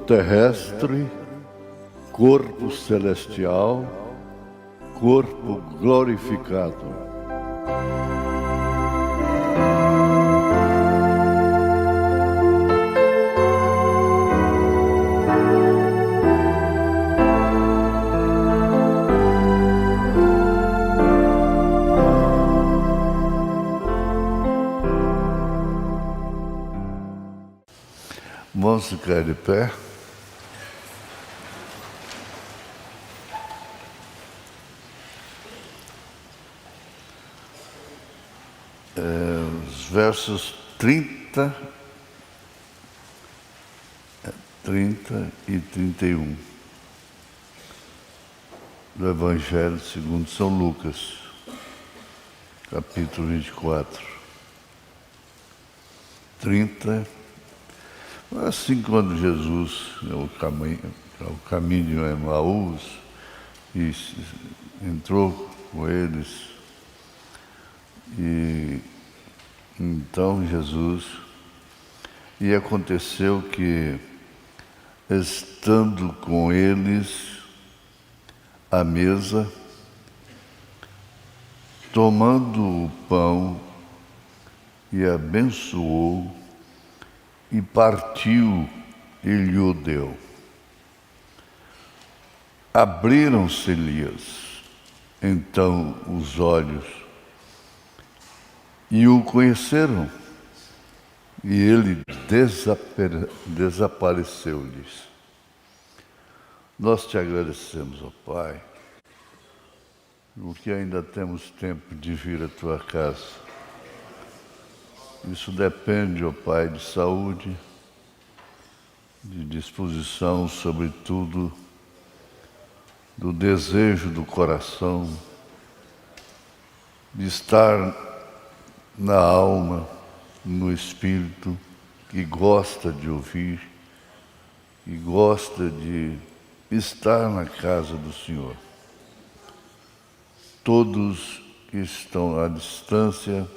terrestre, corpo celestial, corpo glorificado. Vamos ficar de pé. Os versos 30 e 31 do Evangelho segundo São Lucas, capítulo 24. 30. Assim, quando Jesus, o caminho de Emaús, e entrou com eles, e então Jesus, e aconteceu que, estando com eles à mesa, tomando o pão, e abençoou, e partiu e lhe deu. Abriram-se-lhes então os olhos e o conheceram, e ele desapareceu-lhes. Nós te agradecemos, ó Pai, porque ainda temos tempo de vir à tua casa. Isso depende, ó Pai, de saúde, de disposição, sobretudo, do desejo do coração, de estar na alma, no espírito, que gosta de ouvir, que gosta de estar na casa do Senhor. Todos que estão à distância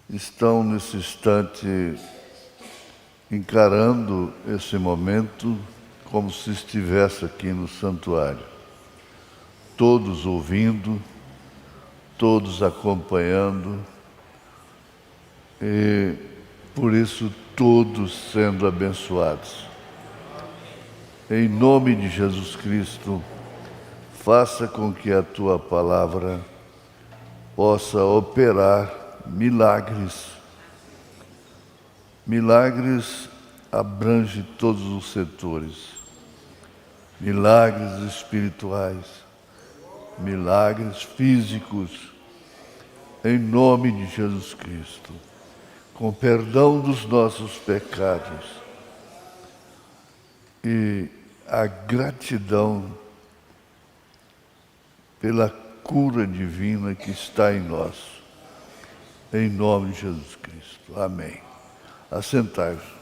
estão nesse instante encarando esse momento como se estivesse aqui no santuário. Todos ouvindo, todos acompanhando e, por isso, todos sendo abençoados. Em nome de Jesus Cristo, faça com que a tua palavra possa operar milagres. Milagres abrange todos os setores. Milagres espirituais, milagres físicos, em nome de Jesus Cristo, com perdão dos nossos pecados e a gratidão pela cura divina que está em nós. Em nome de Jesus Cristo. Amém. Assentai-vos.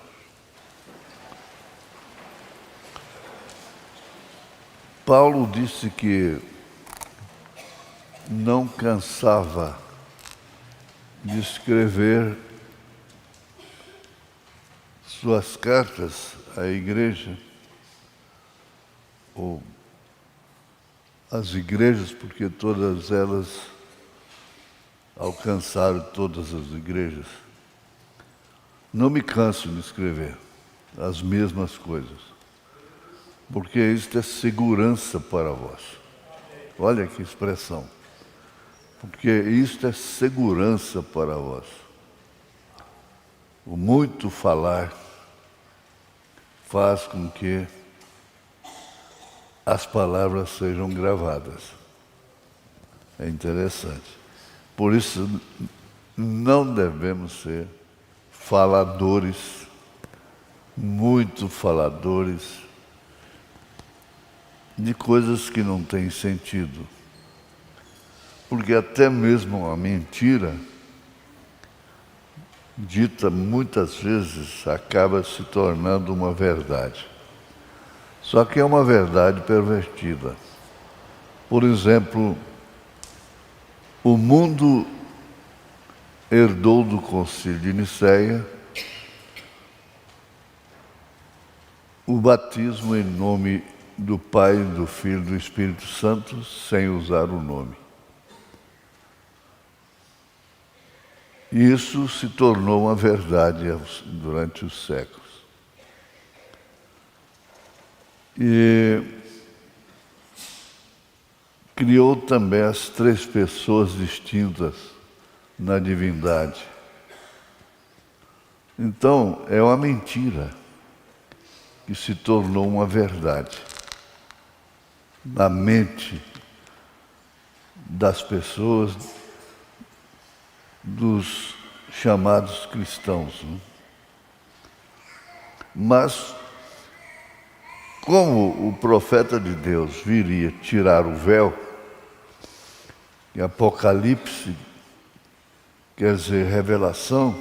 Paulo disse que não cansava de escrever suas cartas à igreja, ou às igrejas, porque todas elas alcançaram todas as igrejas. Não me canso de escrever as mesmas coisas, porque isto é segurança para vós. Olha que expressão. Porque isto é segurança para vós. O muito falar faz com que as palavras sejam gravadas. É interessante. Por isso, não devemos ser faladores, muito faladores, de coisas que não têm sentido. Porque até mesmo a mentira, dita muitas vezes, acaba se tornando uma verdade. Só que é uma verdade pervertida. Por exemplo, o mundo herdou do Concílio de Nicéia o batismo em nome do Pai, do Filho e do Espírito Santo, sem usar o nome. E isso se tornou uma verdade durante os séculos. E criou também as três pessoas distintas na divindade. Então, é uma mentira que se tornou uma verdade na mente das pessoas, dos chamados cristãos. Mas, como o profeta de Deus viria tirar o véu, e Apocalipse quer dizer revelação,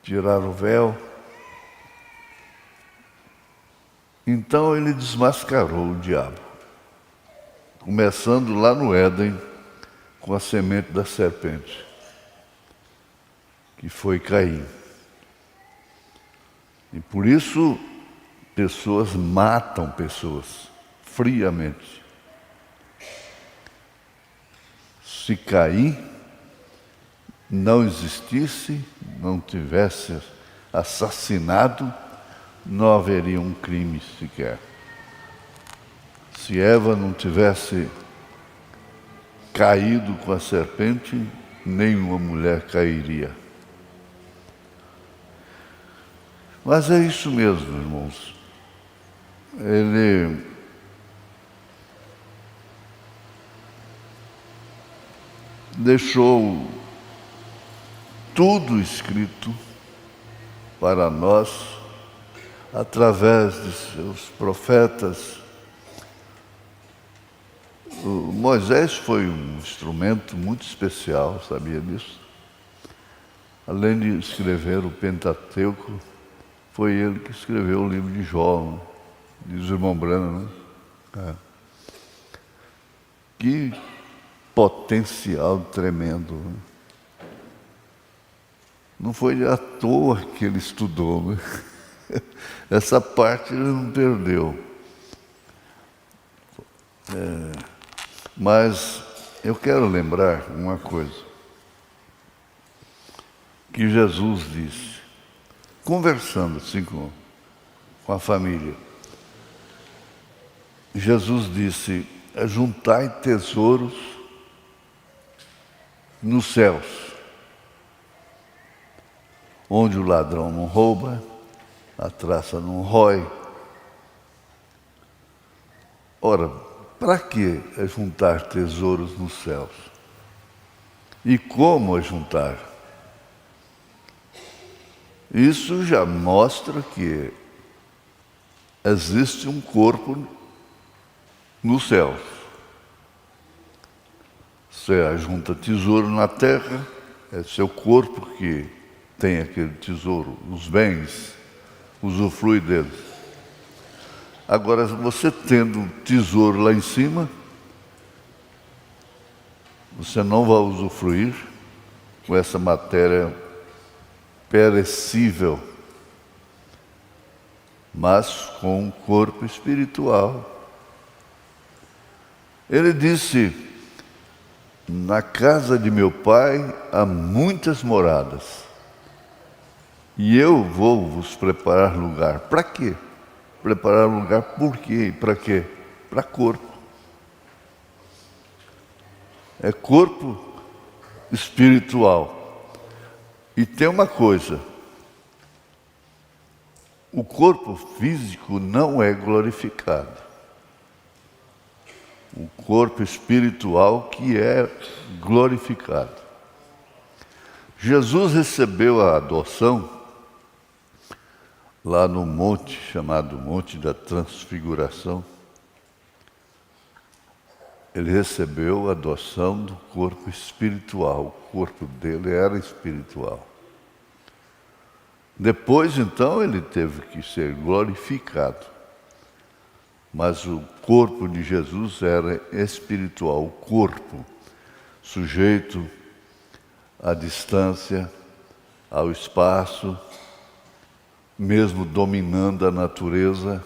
tirar o véu, então ele desmascarou o diabo, começando lá no Éden, com a semente da serpente, que foi Caim. E por isso, pessoas matam pessoas friamente. Se Caim não existisse, não tivesse assassinado, não haveria um crime sequer. Se Eva não tivesse caído com a serpente, nenhuma mulher cairia. Mas é isso mesmo, irmãos. Ele deixou tudo escrito para nós, através de seus profetas. Moisés foi um instrumento muito especial, sabia disso? Além de escrever o Pentateuco, foi ele que escreveu o livro de Jó, né? Diz o irmão Branham, né? Que potencial tremendo, né? Não foi à toa que ele estudou, né? Essa parte ele não perdeu. Mas eu quero lembrar uma coisa que Jesus disse, conversando assim com a família. Jesus disse: juntai tesouros nos céus, onde o ladrão não rouba, a traça não rói. Ora, para que juntar tesouros nos céus? E como juntar? Isso já mostra que existe um corpo nos céus. Você ajunta tesouro na terra, é seu corpo que tem aquele tesouro, os bens, usufrui deles. Agora, você tendo um tesouro lá em cima, você não vai usufruir com essa matéria perecível, mas com um corpo espiritual. Ele disse: na casa de meu pai há muitas moradas, e eu vou vos preparar lugar. Para quê? Preparar lugar por quê e para quê? Para corpo. É corpo espiritual. E tem uma coisa: o corpo físico não é glorificado. O corpo espiritual que é glorificado. Jesus recebeu a adoção lá no monte, chamado Monte da Transfiguração. Ele recebeu a adoção do corpo espiritual. O corpo dele era espiritual. Depois, então, ele teve que ser glorificado. Mas o corpo de Jesus era espiritual, o corpo sujeito à distância, ao espaço, mesmo dominando a natureza,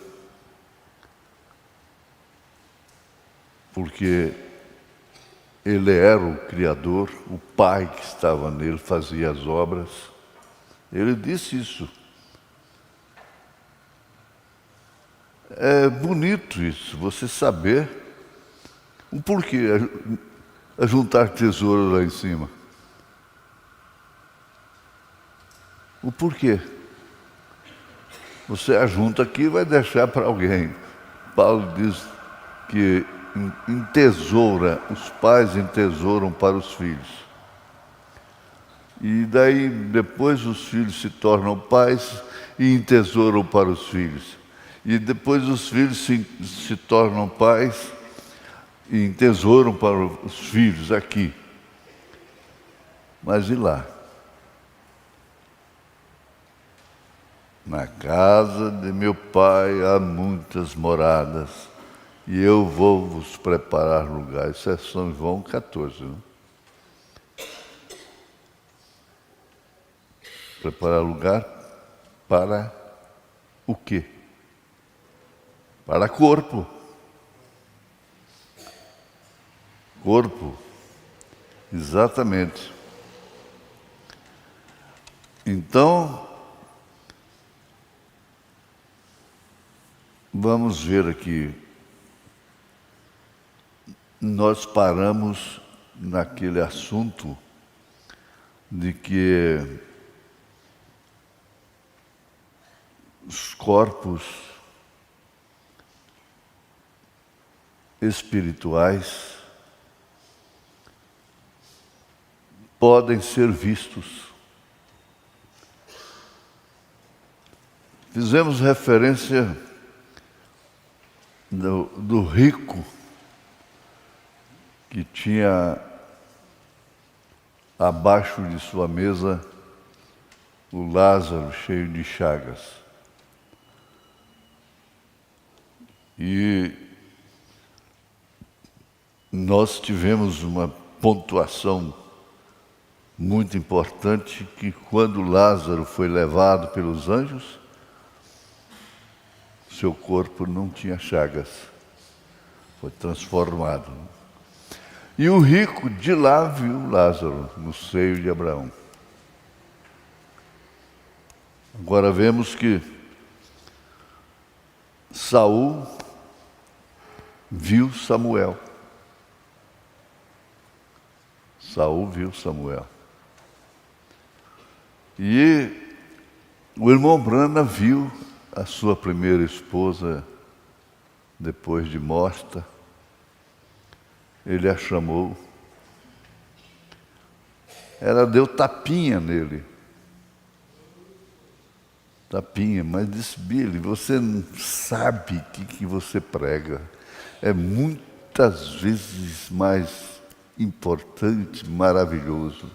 porque ele era o Criador, o Pai que estava nele fazia as obras. Ele disse isso. É bonito isso, você saber o porquê a juntar tesouro lá em cima. O porquê. Você ajunta aqui e vai deixar para alguém. Paulo diz que entesoura, os pais entesouram para os filhos. E daí depois os filhos se tornam pais e entesouram para os filhos. E depois os filhos se tornam pais e entesouram para os filhos aqui. Mas e lá? Na casa de meu pai há muitas moradas, e eu vou vos preparar lugar. Isso é São João 14, né? Preparar lugar para o quê? Para corpo. Corpo, exatamente. Então, vamos ver aqui. Nós paramos naquele assunto de que os corpos espirituais podem ser vistos. Fizemos referência do rico que tinha abaixo de sua mesa o Lázaro cheio de chagas. E nós tivemos uma pontuação muito importante que quando Lázaro foi levado pelos anjos, seu corpo não tinha chagas, foi transformado. E o rico de lá viu Lázaro no seio de Abraão. Agora vemos que Saul viu Samuel. Saul viu Samuel. E o irmão Brana viu a sua primeira esposa depois de morta. Ele a chamou. Ela deu tapinha nele. Tapinha, mas disse: Billy, você não sabe o que você prega. É muitas vezes mais importante, maravilhoso.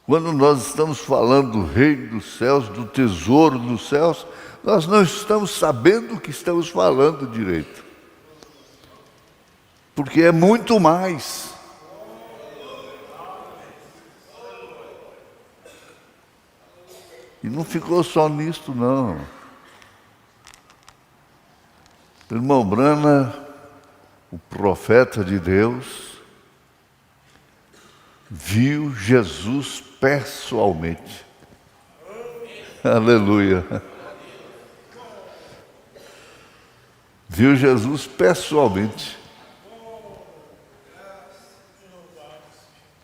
Quando nós estamos falando do reino dos céus, do tesouro dos céus, nós não estamos sabendo o que estamos falando direito. Porque é muito mais. E não ficou só nisto, não. O irmão Brana, o profeta de Deus, viu Jesus pessoalmente. Aleluia. Viu Jesus pessoalmente.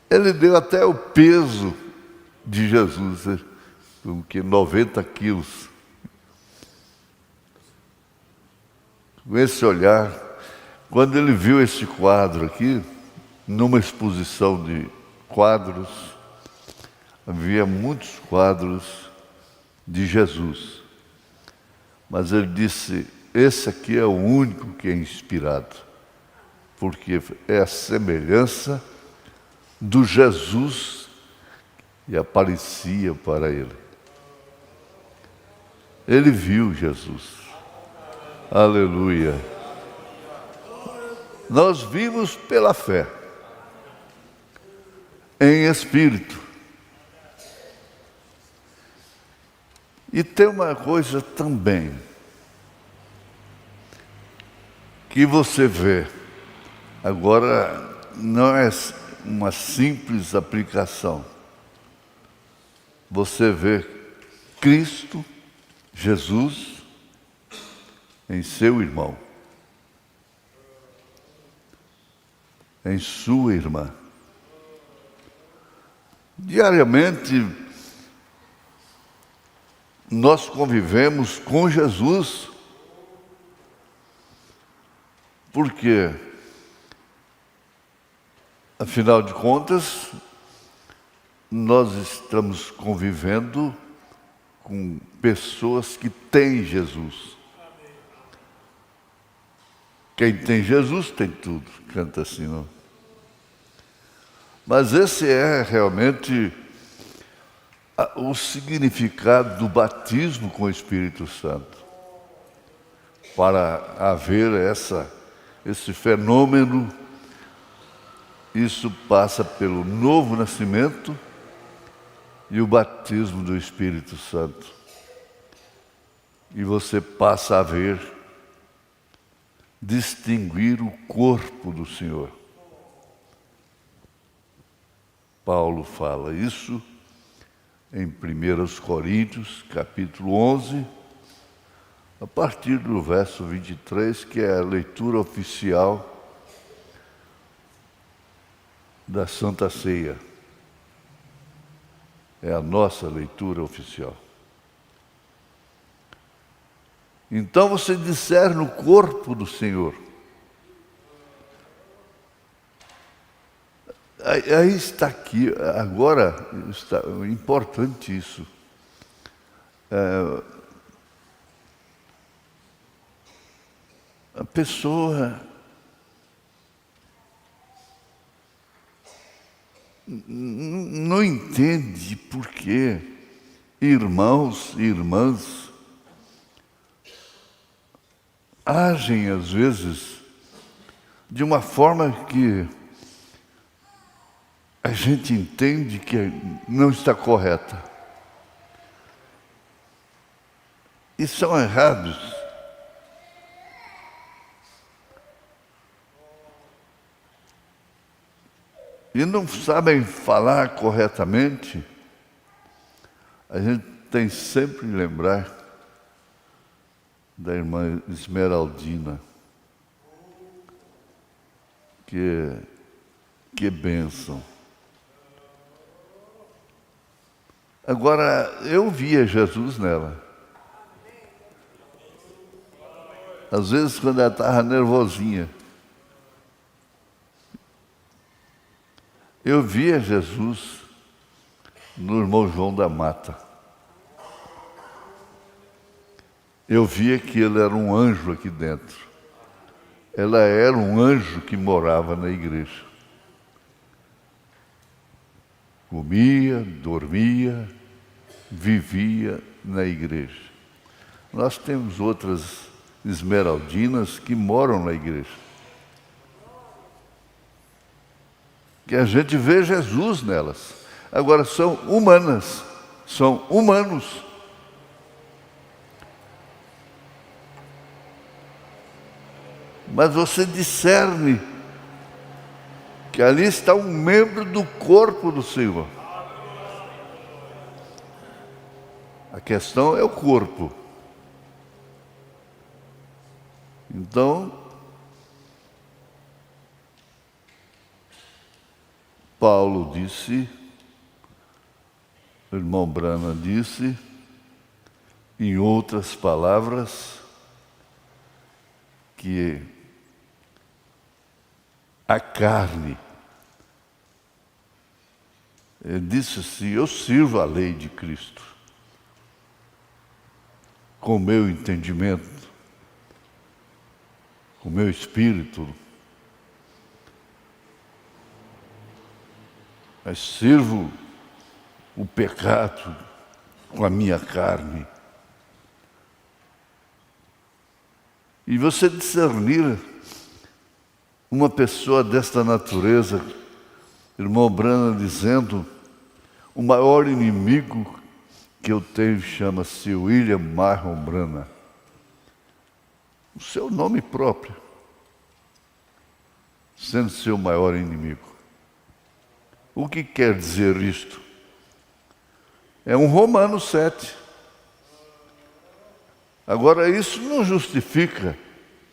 Ele deu até o peso de Jesus, que 90 quilos. Com esse olhar, quando ele viu esse quadro aqui, numa exposição de quadros, havia muitos quadros de Jesus. Mas ele disse: esse aqui é o único que é inspirado, porque é a semelhança do Jesus que aparecia para ele. Ele viu Jesus. Aleluia. Nós vimos pela fé, em espírito. E tem uma coisa também que você vê, agora não é uma simples aplicação. Você vê Cristo, Jesus, em seu irmão, em sua irmã. Diariamente, nós convivemos com Jesus. Por quê? Afinal de contas, nós estamos convivendo com pessoas que têm Jesus. Quem tem Jesus tem tudo, canta assim, não? Mas esse é realmente o significado do batismo com o Espírito Santo. Para haver esse fenômeno, isso passa pelo novo nascimento e o batismo do Espírito Santo. E você passa a ver, distinguir o corpo do Senhor. Paulo fala isso em 1 Coríntios, capítulo 11, a partir do verso 23, que é a leitura oficial da Santa Ceia. É a nossa leitura oficial. Então você discerne o corpo do Senhor. Aí está aqui, agora está importante isso. A pessoa não entende por que irmãos e irmãs agem às vezes de uma forma que a gente entende que não está correta. E são errados. E não sabem falar corretamente. A gente tem sempre que lembrar da irmã Esmeraldina. Que bênção. Agora, eu via Jesus nela. Às vezes, quando ela estava nervosinha, eu via Jesus no irmão João da Mata. Eu via que ele era um anjo aqui dentro. Ela era um anjo que morava na igreja. Comia, dormia, vivia na igreja. Nós temos outras esmeraldinas que moram na igreja. Que a gente vê Jesus nelas. Agora são humanas, são humanos. Mas você discerne que ali está um membro do corpo do Senhor. A questão é o corpo. Então, Paulo disse, o irmão Brana disse, em outras palavras, que a carne, ele disse assim, eu sirvo a lei de Cristo, com o meu entendimento, com o meu espírito, mas sirvo o pecado com a minha carne. E você discernir uma pessoa desta natureza, irmão Brana dizendo, o maior inimigo que eu tenho chama-se William Marron Branham. O seu nome próprio, sendo seu maior inimigo. O que quer dizer isto? É um Romanos 7. Agora, isso não justifica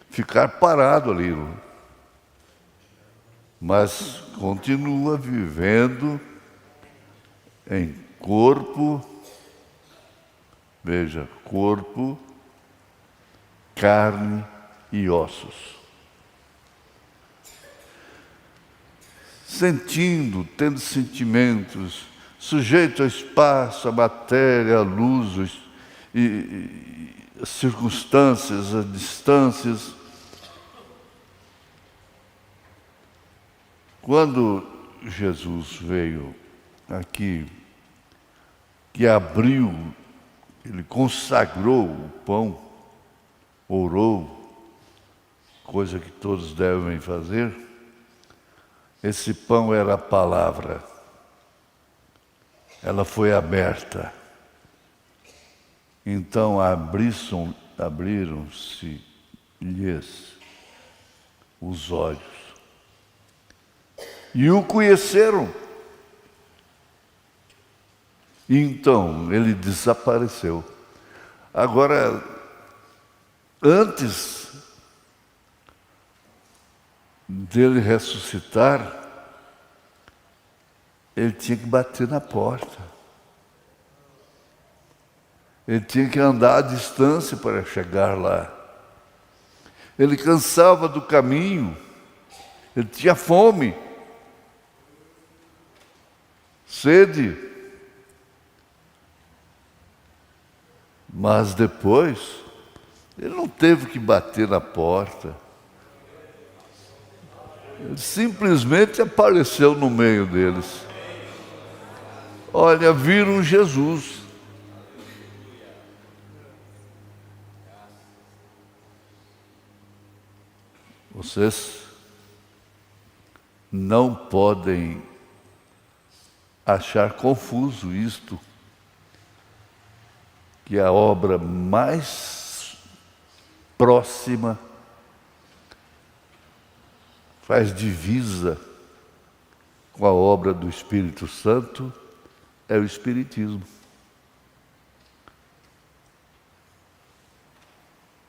ficar parado ali, mas continua vivendo em corpo, veja, corpo, carne e ossos. Sentindo, tendo sentimentos, sujeito ao espaço, à matéria, à luz, às circunstâncias, às distâncias. Quando Jesus veio aqui, que abriu, ele consagrou o pão, orou, coisa que todos devem fazer. Esse pão era a palavra. Ela foi aberta. Então abriram-se-lhes os olhos. E o conheceram. Então ele desapareceu. Agora, antes dele ressuscitar, ele tinha que bater na porta. Ele tinha que andar à distância para chegar lá. Ele cansava do caminho. Ele tinha fome, sede. Mas depois, ele não teve que bater na porta. Ele simplesmente apareceu no meio deles. Olha, viram Jesus. Vocês não podem achar confuso isto, que a obra mais próxima faz divisa com a obra do Espírito Santo é o Espiritismo.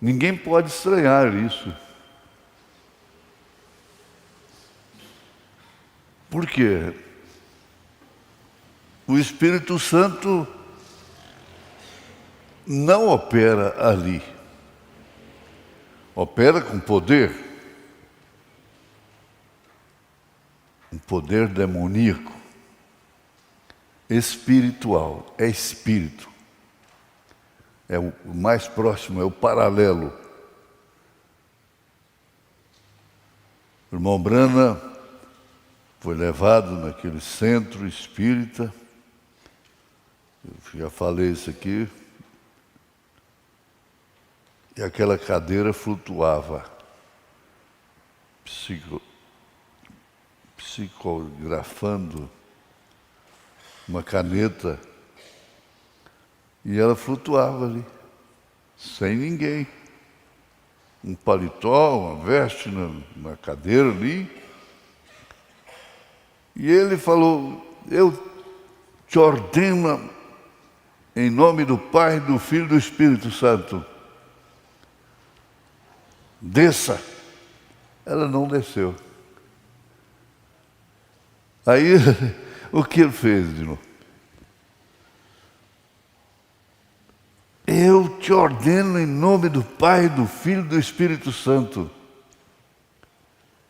Ninguém pode estranhar isso. Por quê? O Espírito Santo não opera ali. Opera com poder. Um poder demoníaco. Espiritual. É espírito. É o mais próximo, é o paralelo. O irmão Branham foi levado naquele centro espírita. Eu já falei isso aqui. E aquela cadeira flutuava, psicografando uma caneta, e ela flutuava ali, sem ninguém. Um paletó, uma veste na cadeira ali. E ele falou: eu te ordeno em nome do Pai, do Filho e do Espírito Santo. Desça. Ela não desceu. Aí, o que ele fez de novo? Eu te ordeno em nome do Pai, do Filho e do Espírito Santo.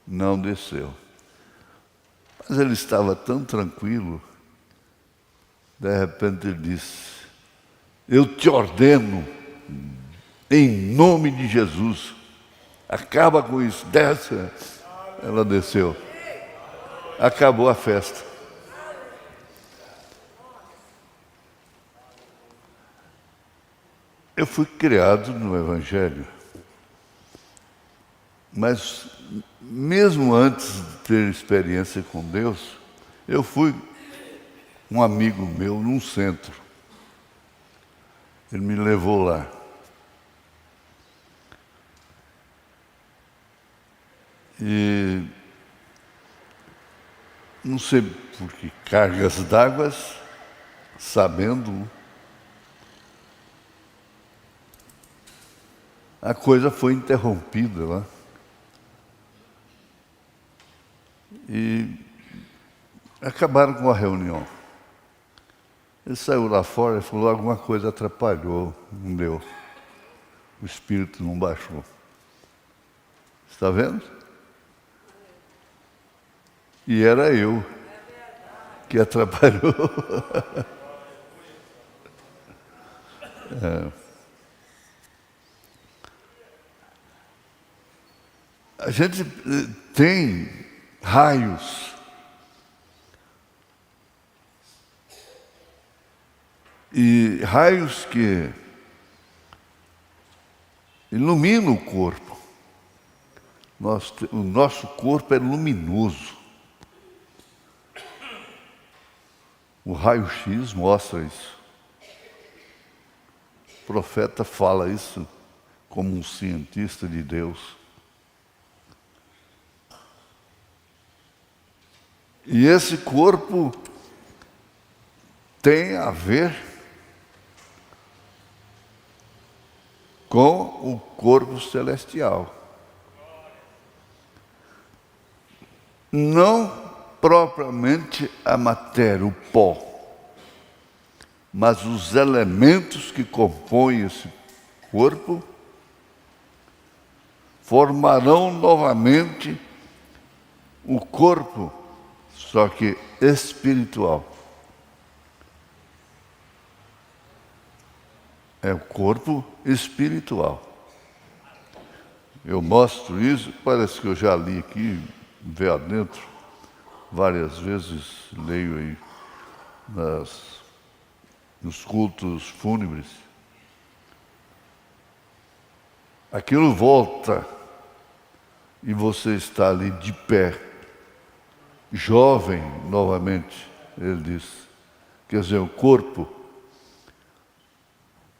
Não desceu. Mas ele estava tão tranquilo. De repente ele disse: eu te ordeno em nome de Jesus. Acaba com isso, desce. Ela desceu. Acabou a festa. Eu fui criado no Evangelho, mas mesmo antes de ter experiência com Deus, eu fui um amigo meu num centro. Ele me levou lá. E não sei por que cargas d'água, sabendo, a coisa foi interrompida lá. E acabaram com a reunião. Ele saiu lá fora e falou: alguma coisa atrapalhou, não deu. O espírito não baixou. Está vendo? E era eu que atrapalhou. A gente tem raios. E raios que iluminam o corpo. O nosso corpo é luminoso. O raio-x mostra isso. O profeta fala isso como um cientista de Deus. E esse corpo tem a ver com o corpo celestial. Não propriamente a matéria, o pó, mas os elementos que compõem esse corpo formarão novamente o corpo, só que espiritual. É o corpo espiritual. Eu mostro isso, parece que eu já li aqui, vê adentro, várias vezes leio aí nos cultos fúnebres. Aquilo volta e você está ali de pé, jovem novamente, ele diz. Quer dizer, o corpo.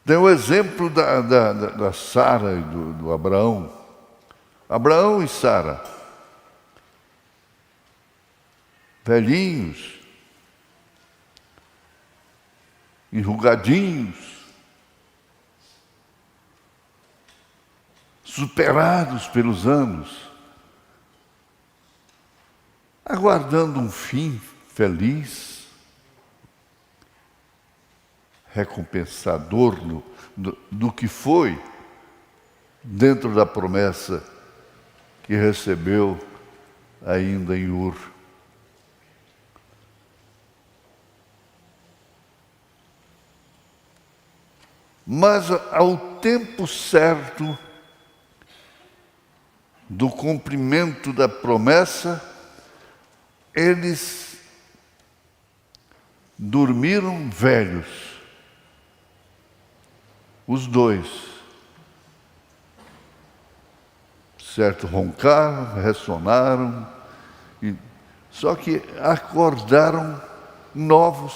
Tem o exemplo da Sara e do Abraão. Abraão e Sara, velhinhos, enrugadinhos, superados pelos anos, aguardando um fim feliz, recompensador do que foi dentro da promessa que recebeu ainda em Ur. Mas ao tempo certo do cumprimento da promessa, eles dormiram velhos, os dois. Certo, roncaram, ressonaram, só que acordaram novos.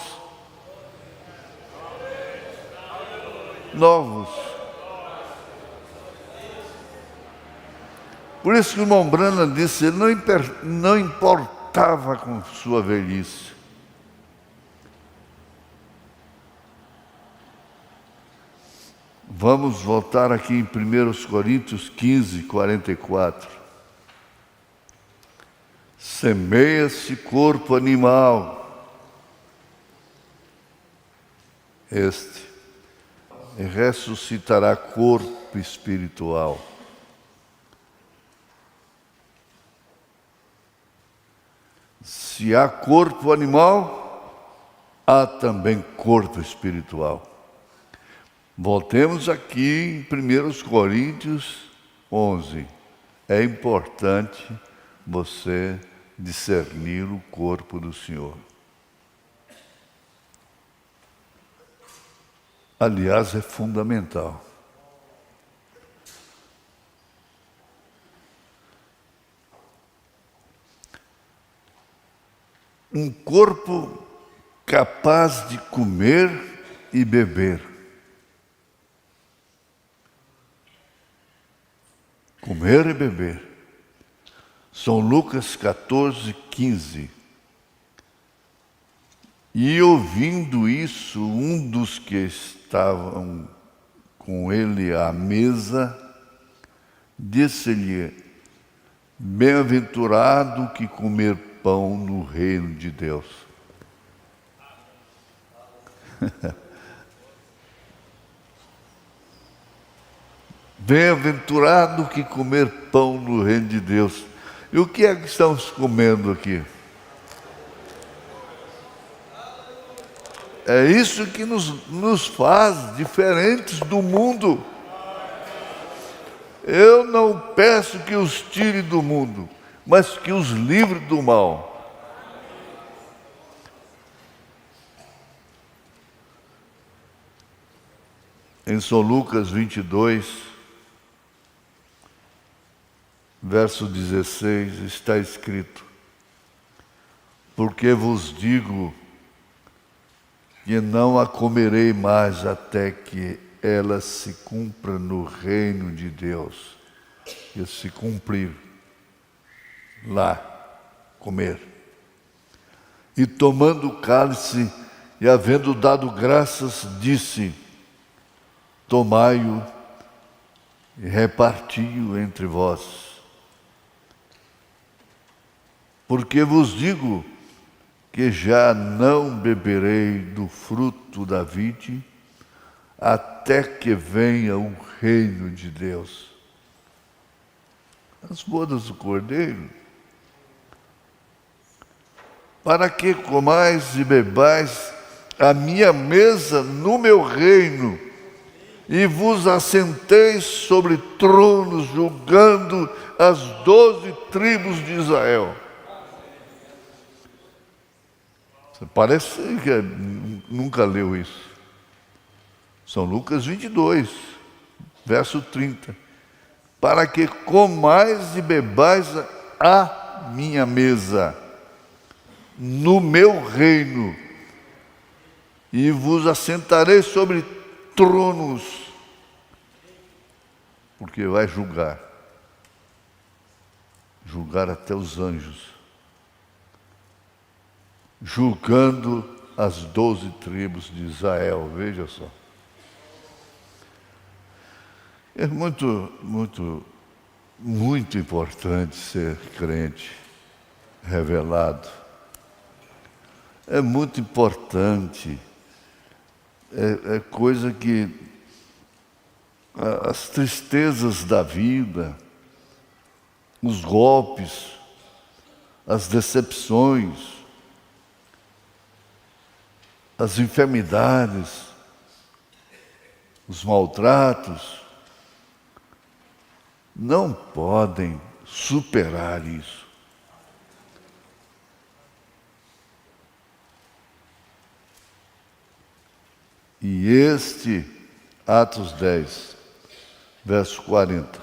Por isso que o irmão Branham disse, ele não importava com sua velhice. Vamos voltar aqui em 1 Coríntios 15, 44. Semeia-se corpo animal, este ressuscitará corpo espiritual. Se há corpo animal, há também corpo espiritual. Voltemos aqui em 1 Coríntios 11. É importante você discernir o corpo do Senhor. Aliás, é fundamental. Um corpo capaz de comer e beber. comer e beber. São Lucas 14, 15. E ouvindo isso, um dos que estavam com ele à mesa, disse-lhe: bem-aventurado que comer pão no reino de Deus. Bem-aventurado que comer pão no reino de Deus. E o que é que estamos comendo aqui? É isso que nos faz diferentes do mundo. Eu não peço que os tire do mundo, mas que os livre do mal. Em São Lucas 22, verso 16, está escrito: porque vos digo que não a comerei mais até que ela se cumpra no reino de Deus. E se cumprir lá, comer. E tomando o cálice e havendo dado graças, disse: tomai-o e reparti-o entre vós. Porque vos digo que já não beberei do fruto da vide, até que venha o reino de Deus. As bodas do Cordeiro, para que comais e bebais a minha mesa no meu reino, e vos assenteis sobre tronos, julgando as 12 tribos de Israel. Parece que nunca leu isso. São Lucas 22, verso 30. Para que comais e bebais a minha mesa, no meu reino, e vos assentarei sobre tronos, porque vai julgar até os anjos, julgando as 12 tribos de Israel. Veja só. É muito importante ser crente revelado. É muito importante. É coisa que as tristezas da vida, os golpes, as decepções, as enfermidades, os maltratos, não podem superar isso. E este, Atos 10, verso 40.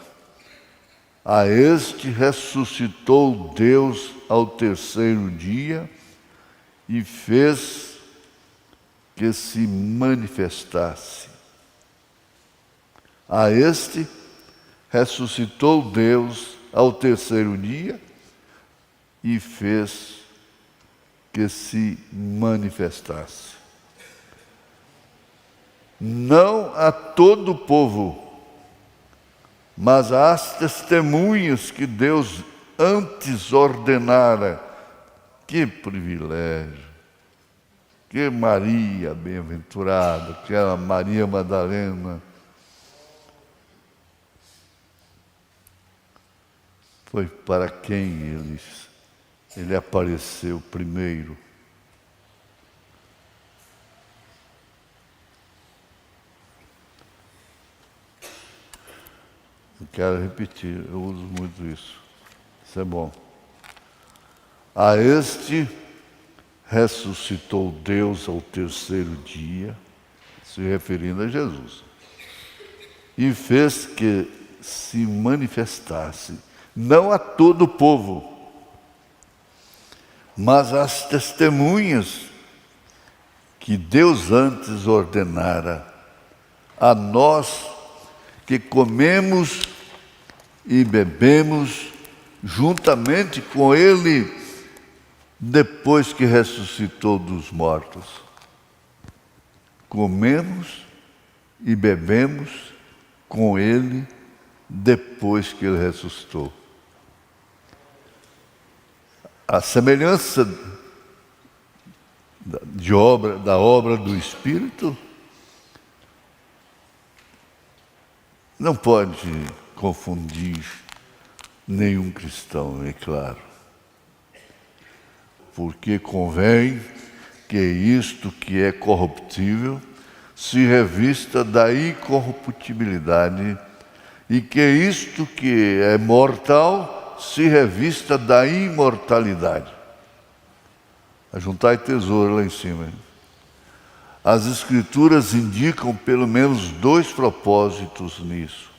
A este ressuscitou Deus ao terceiro dia e fez que se manifestasse. A este ressuscitou Deus ao terceiro dia e fez que se manifestasse. Não a todo o povo, mas às testemunhas que Deus antes ordenara. Que privilégio! Que Maria bem-aventurada, aquela Maria Madalena, foi para quem ele apareceu primeiro. Eu quero repetir, eu uso muito isso. Isso é bom. A este ressuscitou Deus ao terceiro dia, se referindo a Jesus, e fez que se manifestasse, não a todo o povo, mas às testemunhas que Deus antes ordenara, a nós que comemos e bebemos juntamente com Ele depois que ressuscitou dos mortos. Comemos e bebemos com Ele depois que Ele ressuscitou. A semelhança da obra do Espírito não pode confundir nenhum cristão, é claro. Porque convém que isto que é corruptível se revista da incorruptibilidade e que isto que é mortal se revista da imortalidade. Ajuntai tesouro lá em cima. Hein? As Escrituras indicam pelo menos 2 propósitos nisso.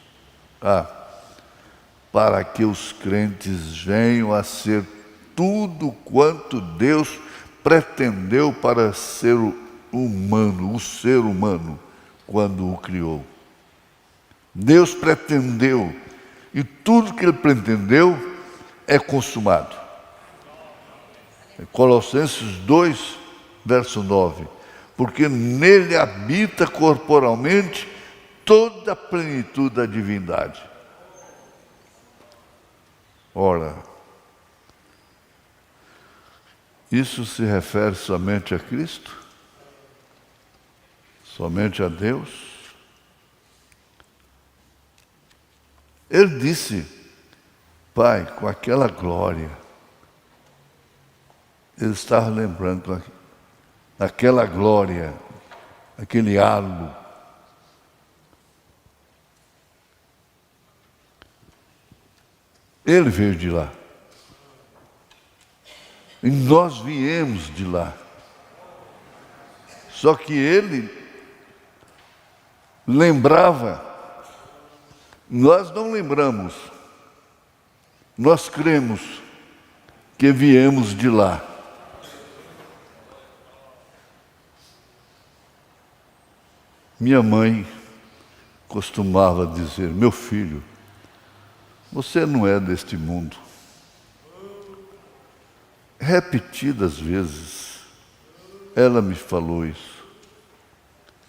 Para que os crentes venham a ser tudo quanto Deus pretendeu para ser humano, o ser humano, quando o criou. Deus pretendeu, e tudo que Ele pretendeu é consumado. Colossenses 2, verso 9. Porque nele habita corporalmente toda a plenitude da divindade. Ora, isso se refere somente a Cristo? Somente a Deus? Ele disse, Pai, com aquela glória, ele estava lembrando aquela glória, aquele halo. Ele veio de lá. E nós viemos de lá. Só que ele lembrava. Nós não lembramos. Nós cremos que viemos de lá. Minha mãe costumava dizer, meu filho, você não é deste mundo. Repetidas vezes, ela me falou isso.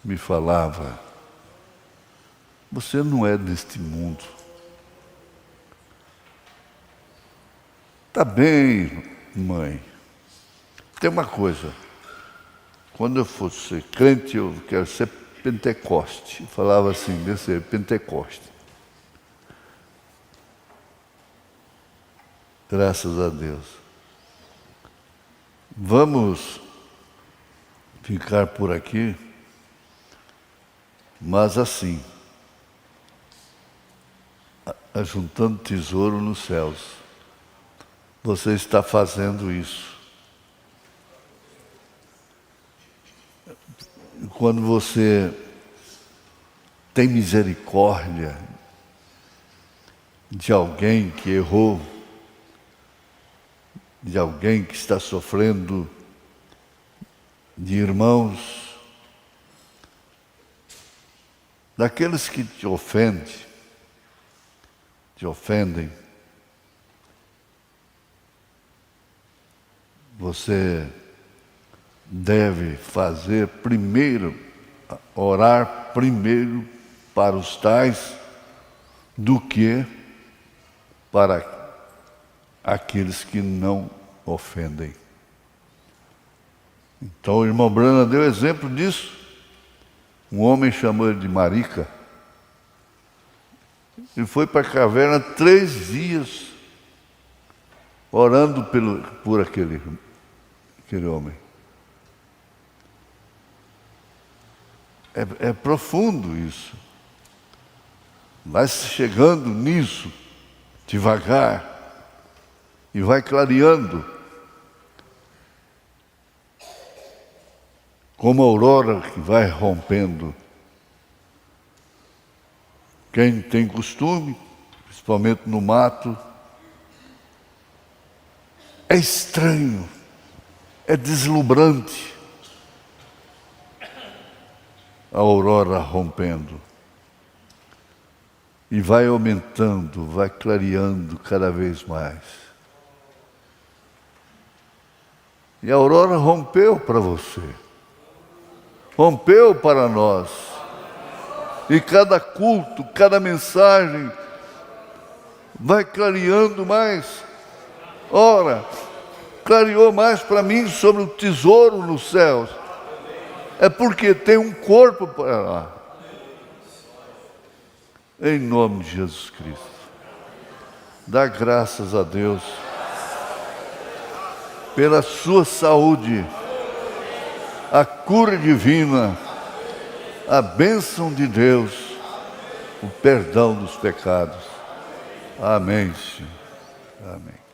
Me falava, você não é deste mundo. Tá bem, mãe. Tem uma coisa. Quando eu for ser crente, eu quero ser Pentecoste. Falava assim, desse Pentecoste. Graças a Deus. Vamos ficar por aqui, mas assim, ajuntando tesouro nos céus. Você está fazendo isso. Quando você tem misericórdia de alguém que errou, de alguém que está sofrendo, de irmãos, daqueles que te ofendem, você deve fazer primeiro, orar primeiro para os tais do que para aqueles que não ofendem. Então o irmão Brana deu exemplo disso. Um homem chamou ele de Marica. Ele foi para a caverna 3 dias orando por aquele homem. É profundo isso. Vai chegando nisso, devagar, e vai clareando. Como a aurora que vai rompendo. Quem tem costume, principalmente no mato, é estranho, é deslumbrante a aurora rompendo. E vai aumentando, vai clareando cada vez mais. E a aurora rompeu para você. Rompeu para nós. E cada culto, cada mensagem vai clareando mais. Ora, clareou mais para mim sobre o tesouro nos céus. É porque tem um corpo para lá. Em nome de Jesus Cristo. Dá graças a Deus pela sua saúde, a cura divina, a bênção de Deus, o perdão dos pecados. Amém, Senhor. Amém.